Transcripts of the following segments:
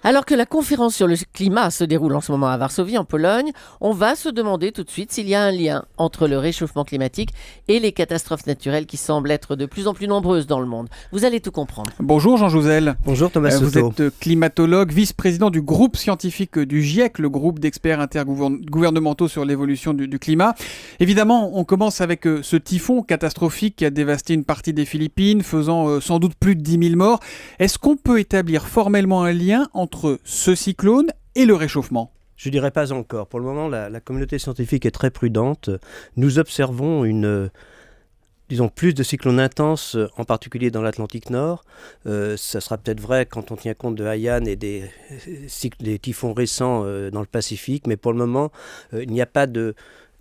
Alors que la conférence sur le climat se déroule en ce moment à Varsovie, en Pologne, on va se demander tout de suite s'il y a un lien entre le réchauffement climatique et les catastrophes naturelles qui semblent être de plus en plus nombreuses dans le monde. Vous allez tout comprendre. Bonjour Jean Jouzel. Bonjour Thomas Soto. Vous êtes climatologue, vice-président du groupe scientifique du GIEC, le groupe d'experts intergouvernementaux sur l'évolution du climat. Évidemment, on commence avec ce typhon catastrophique qui a dévasté une partie des Philippines, faisant sans doute plus de 10 000 morts. Est-ce qu'on peut établir formellement un lien entre ce cyclone et le réchauffement ? Je ne dirais pas encore. Pour le moment, la communauté scientifique est très prudente. Nous observons plus de cyclones intenses, en particulier dans l'Atlantique Nord. Ça sera peut-être vrai quand on tient compte de Haiyan et des typhons récents dans le Pacifique, mais pour le moment, il n'y a pas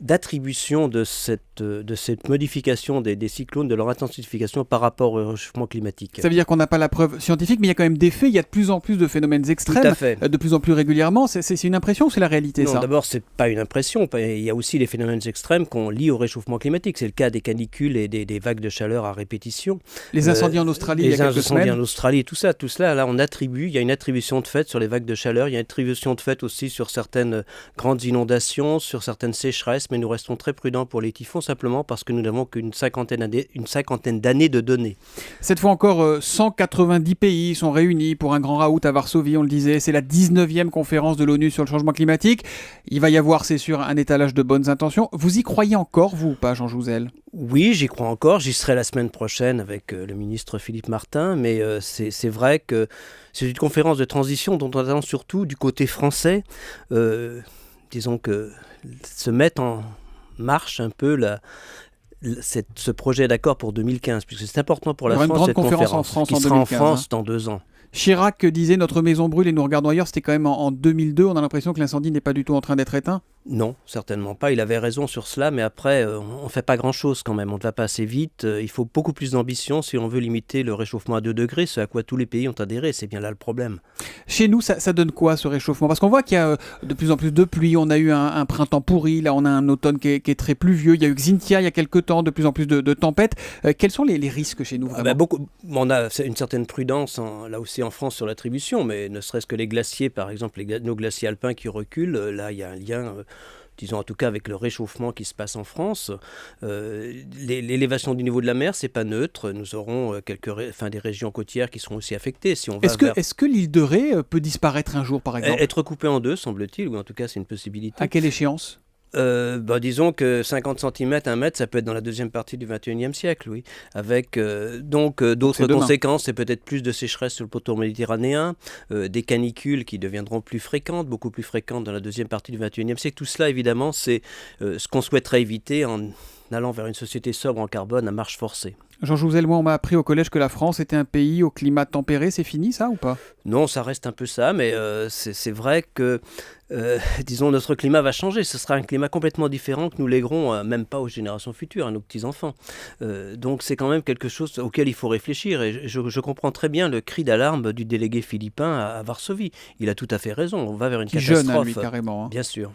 d'attribution de cette modification des cyclones, de leur intensification par rapport au réchauffement climatique. Ça veut dire qu'on n'a pas la preuve scientifique, mais il y a quand même des faits, il y a de plus en plus de phénomènes extrêmes, tout à fait. De plus en plus régulièrement. C'est une impression ou c'est la réalité, non, ça ? D'abord, ce n'est pas une impression. Il y a aussi les phénomènes extrêmes qu'on lie au réchauffement climatique. C'est le cas des canicules et des vagues de chaleur à répétition. Les incendies en Australie, il y a quelques semaines. Les incendies en Australie, tout cela, là, il y a une attribution de fait sur les vagues de chaleur, il y a une attribution de fait aussi sur certaines grandes inondations, sur certaines sécheresses, mais nous restons très prudents pour les typhons, simplement parce que nous n'avons qu'une cinquantaine d'années de données. Cette fois encore, 190 pays sont réunis pour un grand raout à Varsovie, on le disait. C'est la 19e conférence de l'ONU sur le changement climatique. Il va y avoir, c'est sûr, un étalage de bonnes intentions. Vous y croyez encore, vous ou pas, Jean Jouzel ? Oui, j'y crois encore. J'y serai la semaine prochaine avec le ministre Philippe Martin, mais c'est vrai que c'est une conférence de transition dont on attend surtout du côté français, disons que se mettre en marche un peu ce projet d'accord pour 2015, puisque c'est important pour la France, cette conférence en France qui en sera 2015, en France dans 2 ans. Chirac disait « Notre maison brûle et nous regardons ailleurs », c'était quand même en 2002, on a l'impression que l'incendie n'est pas du tout en train d'être éteint. Non, certainement pas. Il avait raison sur cela, mais après, on ne fait pas grand-chose quand même. On ne va pas assez vite. Il faut beaucoup plus d'ambition si on veut limiter le réchauffement à 2 degrés, ce à quoi tous les pays ont adhéré. C'est bien là le problème. Chez nous, ça donne quoi ce réchauffement ? Parce qu'on voit qu'il y a de plus en plus de pluie. On a eu un printemps pourri, là on a un automne qui est très pluvieux. Il y a eu Xynthia il y a quelques temps, de plus en plus de tempêtes. Quels sont les risques chez nous vraiment ? On a une certaine prudence, là aussi en France, sur l'attribution, mais ne serait-ce que les glaciers, par exemple, nos glaciers alpins qui reculent, là il y a un lien... disons en tout cas avec le réchauffement qui se passe en France. L'élévation du niveau de la mer, c'est pas neutre. Nous aurons des régions côtières qui seront aussi affectées. Si on va est-ce que l'île de Ré peut disparaître un jour, par exemple ? Être coupée en 2, semble-t-il, ou en tout cas c'est une possibilité. À quelle échéance ? Disons que 50 cm, 1 mètre, ça peut être dans la deuxième partie du XXIe siècle, oui. Avec d'autres conséquences, c'est peut-être plus de sécheresse sur le pourtour méditerranéen, des canicules qui deviendront plus fréquentes, beaucoup plus fréquentes dans la deuxième partie du XXIe siècle. Tout cela, évidemment, c'est ce qu'on souhaiterait éviter en allant vers une société sobre en carbone à marche forcée. Jean Jouzel, moi on m'a appris au collège que la France était un pays au climat tempéré. C'est fini ça ou pas ? Non, ça reste un peu ça, mais c'est vrai que notre climat va changer. Ce sera un climat complètement différent que nous léguerons même pas aux générations futures, à nos petits-enfants. Donc c'est quand même quelque chose auquel il faut réfléchir. Et je comprends très bien le cri d'alarme du délégué philippin à Varsovie. Il a tout à fait raison. On va vers une catastrophe. Jeune, lui, carrément. Bien sûr.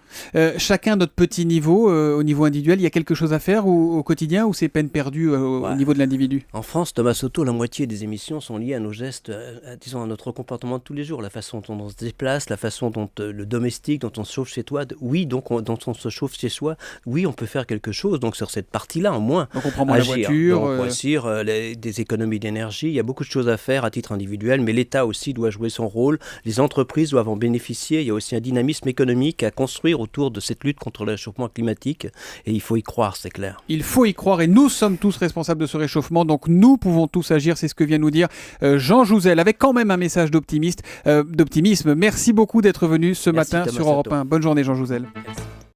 Chacun notre petit niveau, au niveau individuel, il y a quelque chose à faire au quotidien ou c'est peine perdue au niveau de l'individu ? En France, Thomas Soto, la moitié des émissions sont liées à nos gestes, à notre comportement de tous les jours, la façon dont on se déplace, la façon dont le domestique, dont on se chauffe chez toi. Oui, dont on se chauffe chez soi. Oui, on peut faire quelque chose. Donc sur cette partie-là, au moins, donc on prend moins la voiture. Donc, des économies d'énergie. Il y a beaucoup de choses à faire à titre individuel, mais l'État aussi doit jouer son rôle. Les entreprises doivent en bénéficier. Il y a aussi un dynamisme économique à construire autour de cette lutte contre le réchauffement climatique. Et il faut y croire, c'est clair. Il faut y croire et nous sommes tous responsables de ce réchauffement. Donc nous pouvons tous agir, c'est ce que vient nous dire Jean Jouzel, avec quand même un message d'optimisme. Merci beaucoup d'être venu ce matin sur Europe 1. Bonne journée Jean Jouzel. Merci.